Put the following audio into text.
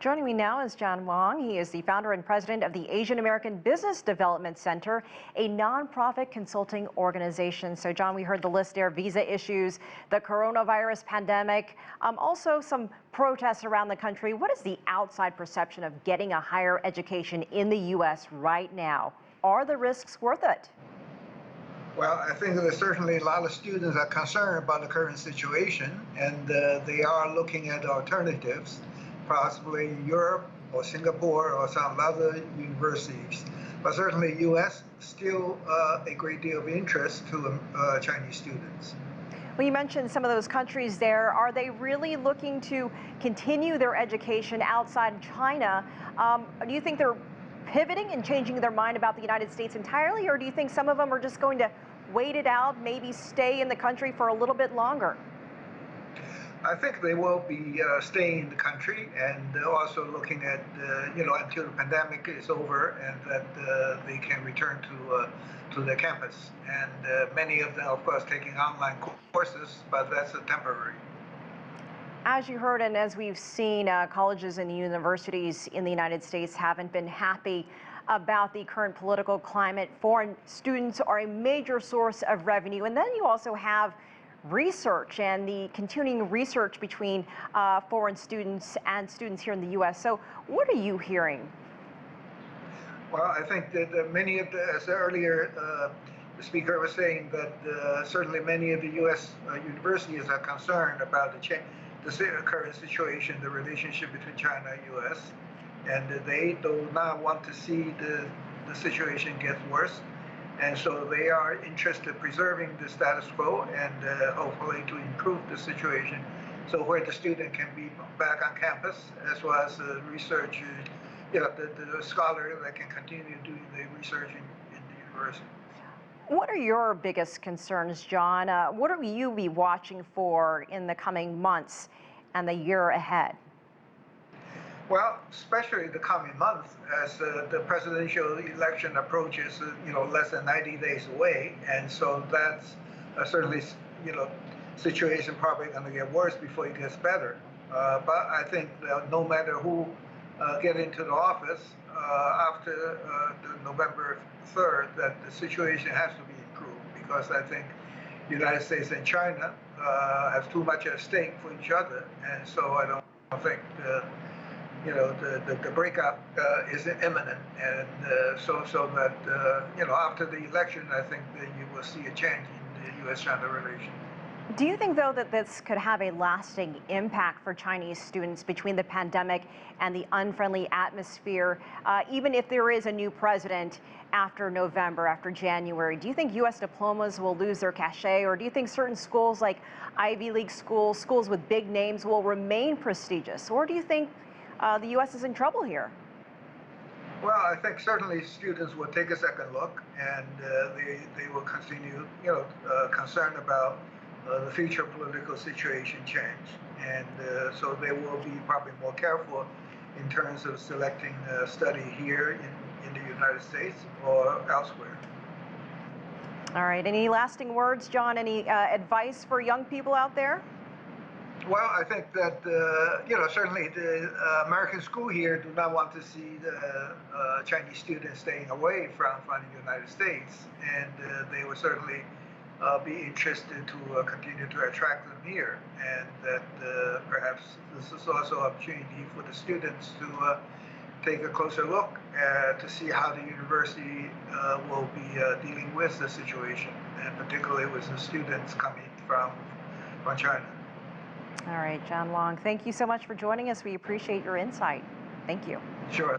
Joining me now is John Wang. He is the founder and president of the Asian American Business Development Center, a nonprofit consulting organization. So, John, we heard the list there: visa issues, the coronavirus pandemic, also some protests around the country. What is the outside perception of getting a higher education in the U.S. right now? Are the risks worth it? Well, I think there's certainly a lot of students are concerned about the current situation, and they are looking at alternatives, possibly Europe or Singapore or some other universities. But certainly U.S. still a great deal of interest to Chinese students. Well, you mentioned some of those countries there. Are they really looking to continue their education outside China? Do you think they're pivoting and changing their mind about the United States entirely, or do you think some of them are just going to wait it out, maybe stay in the country for a little bit longer? I think they will be staying in the country and also looking at, until the pandemic is over and that they can return to their campus. And many of them, of course, taking online courses, but that's temporary. As you heard, and as we've seen, colleges and universities in the United States haven't been happy about the current political climate. Foreign students are a major source of revenue. And then you also have research and the continuing research between foreign students and students here in the U.S. So what are you hearing? Well, I think that many of the, as earlier the speaker was saying, that certainly many of the U.S. Universities are concerned about the current situation, the relationship between China and U.S., and they do not want to see the situation get worse. And so they are interested in preserving the status quo and hopefully to improve the situation. So where the student can be back on campus, as well as the research, the scholar that can continue doing the research in the university. What are your biggest concerns, John? What are you be watching for in the coming months and the year ahead? Well, especially the coming month, as the presidential election approaches, less than 90 days away, and so that's certainly, situation probably going to get worse before it gets better. But I think that no matter who get into the office after the November 3rd, that the situation has to be improved, because I think the United States and China have too much at stake for each other, and so I don't think the breakup is imminent, and so that after the election, I think that you will see a change in the U.S.-China relations. Do you think, though, that this could have a lasting impact for Chinese students between the pandemic and the unfriendly atmosphere, even if there is a new president after November, after January? Do you think U.S. diplomas will lose their cachet, or do you think certain schools like Ivy League schools, schools with big names, will remain prestigious? Or do you think the U.S. is in trouble here? Well, I think certainly students will take a second look, and they will continue, concerned about the future political situation change, and so they will be probably more careful in terms of selecting study here in the United States or elsewhere. All right. Any lasting words, John? Any advice for young people out there? Well, I think that, certainly the American school here do not want to see the Chinese students staying away from the United States, and they would certainly be interested to continue to attract them here, and that perhaps this is also an opportunity for the students to take a closer look to see how the university will be dealing with the situation, and particularly with the students coming from China. All right, John Wang, thank you so much for joining us. We appreciate your insight. Thank you. Sure.